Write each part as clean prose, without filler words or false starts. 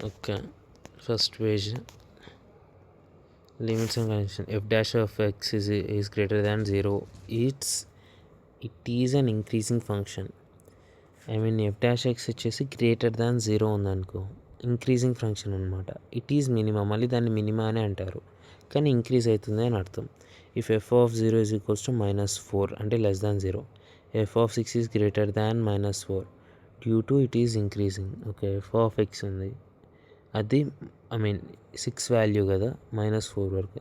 Okay, first page. Limits and condition. F dash of x is greater than 0. It is an increasing function. I mean f dash x వచ్చేసి greater than 0 ఉందనుకో, increasing function అనమాట. It is minima, మళ్ళీ దాన్ని minima అని అంటారు, కానీ increase అవుతుంది అని అర్థం. If F of 0 is equals to -4 అంటే less than 0. F of 6 is greater than -4 due to it is increasing. Okay, F of X ఉంది, అది ఐ మీన్ 6 వాల్యూ కదా, -4 వరకు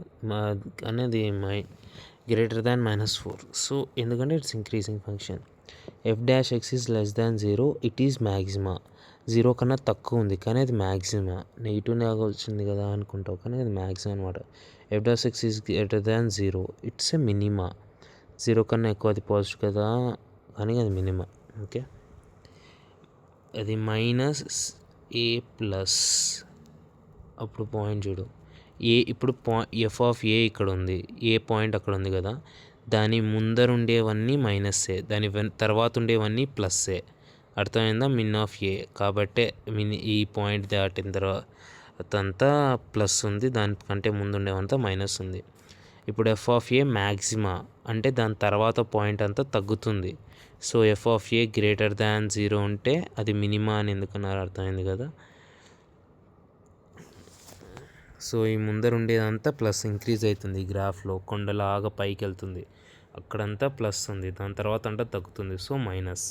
అనేది గ్రేటర్ దాన్ -4. సో ఎందుకంటే it's increasing function. F dash x is less than 0, it is మ్యాక్సిమా. 0 కన్నా తక్కువ ఉంది కానీ అది మ్యాక్సిమా. నెగిటివ్ వచ్చింది కదా అనుకుంటావు, కానీ అది మ్యాక్సిమం అనమాట. F dash x is greater than 0, it's a minima. 0 కన్నా ఎక్కువ అది పాజిటివ్ కదా, కానీ అది మినిమా. ఓకే, అది -a ప్లస్, అప్పుడు పాయింట్ చూడు, ఇప్పుడు ఎఫ్ ఆఫ్ ఏ ఇక్కడ ఉంది, ఏ పాయింట్ అక్కడ ఉంది కదా, దాని ముందర ఉండేవన్నీ మైనస్సే, దాని తర్వాత ఉండేవన్నీ ప్లస్సే. అర్థమైందా? మిన్ ఆఫ్ ఏ కాబట్టి ఈ పాయింట్ దాటిన తర్వాత అంతా ప్లస్ ఉంది, దానికంటే ముందు ఉండేవంతా మైనస్ ఉంది. ఇప్పుడు ఎఫ్ ఆఫ్ ఏ మ్యాక్సిమా అంటే దాని తర్వాత పాయింట్ అంతా తగ్గుతుంది. So F of A greater than 0 ఉంటే అది మినిమా అని ఎందుకన్నారు, అర్థమైంది కదా. సో ఈ ముందర ఉండేదంతా ప్లస్ ఇంక్రీజ్ అవుతుంది, ఈ గ్రాఫ్లో కొండలాగా పైకి వెళ్తుంది, అక్కడంతా ప్లస్ ఉంది, దాని తర్వాత అంతా తగ్గుతుంది, సో మైనస్.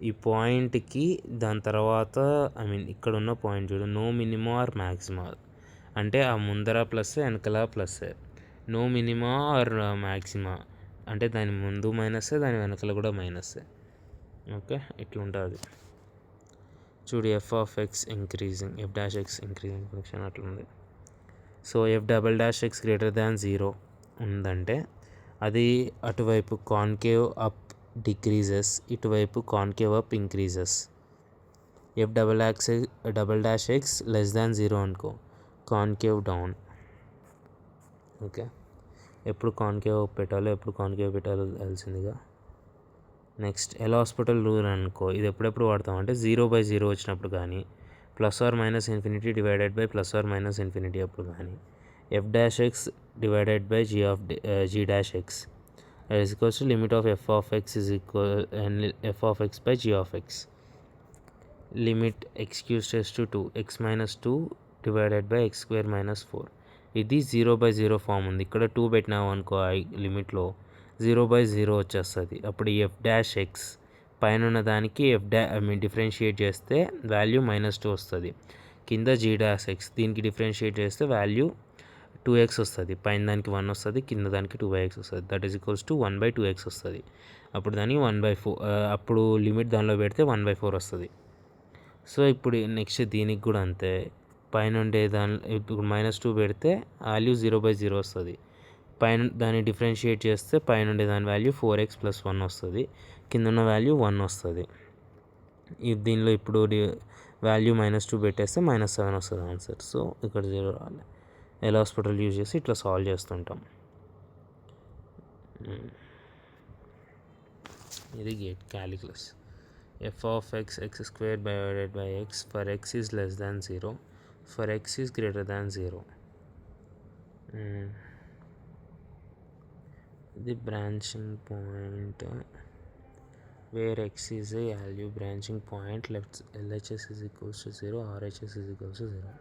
ఈ పాయింట్కి దాని తర్వాత ఐ మీన్ ఇక్కడ ఉన్న పాయింట్ చూడు, నో మినిమా ఆర్ మ్యాక్సిమా అంటే ఆ ముందర ప్లస్ వెనకల plus. No minima or maxima అంటే దాని ముందు మైనస్, దాని వెనకల కూడా మైనస్. ఓకే, ఇట్లా ఉంటుంది చూడు. F of x increasing, f dash x increasing function అట్లుంది. So f double dash x greater than 0 ఉందంటే అది అటువైపు కాన్కేవ్ అప్ డిక్రీజెస్, ఇటువైపు concave up increases. F double dash x less than 0 అనుకో, కాన్కేవ్ డౌన్. ఓకే, ఎప్పుడు concave up పెట్టాలో ఎప్పుడు concave పెట్టాలో తెలిసిందిగా. నెక్స్ట్ ఎల్ హాస్పిటల్ రూల్ అనుకో, ఇది ఎప్పుడెప్పుడు వాడతాం అంటే 0/0 వచ్చినప్పుడు కానీ, +or-∞ డివైడెడ్ బై +or-∞ అప్పుడు కానీ, f dash x divided by g dash x is equals to limit of f of x is equal f of x by g of x. Limit x³ 2 x - 2 divided by x² - 4. ఇది 0/0 form ఉంది, ఇక్కడ 2 పెట్టినావు అనుకో లిమిట్లో 0/0 వచ్చేస్తుంది. అప్పుడు F dash X పైన ఉన్న దానికి డిఫరెన్షియేట్ చేస్తే వాల్యూ -2 వస్తుంది. కింద జీ డాష్ ఎక్స్ దీనికి డిఫరెన్షియేట్ చేస్తే వాల్యూ 2x వస్తుంది. పైన దానికి 1 వస్తుంది, కింద దానికి 2x వస్తుంది. That is equals to 1/2x వస్తుంది. అప్పుడు దానికి 1/4, అప్పుడు లిమిట్ దానిలో పెడితే 1/4 వస్తుంది. సో ఇప్పుడు నెక్స్ట్ దీనికి కూడా అంతే, పైన ఉండే ఇప్పుడు -2 పెడితే వాల్యూ 0/0 వస్తుంది. పైన దాన్ని డిఫరెన్షియేట్ చేస్తే పైన ఉండే దాని వాల్యూ 4x + 1 వస్తుంది, కింద ఉన్న వాల్యూ 1 వస్తుంది. దీనిలో ఇప్పుడు వాల్యూ -2 పెట్టేస్తే -7 వస్తుంది ఆన్సర్. సో ఇక్కడ 0 రావాలి. ఎల్ హాస్పిటల్ యూజ్ చేసి ఇట్లా సాల్వ్ చేస్తుంటాం. ఇది gate calculus. F of X x² divided by X for X is less than 0, for X is greater than 0. ఇది branching point where x is a value branching point, left LHS is equals to 0, RHS is equals to 0.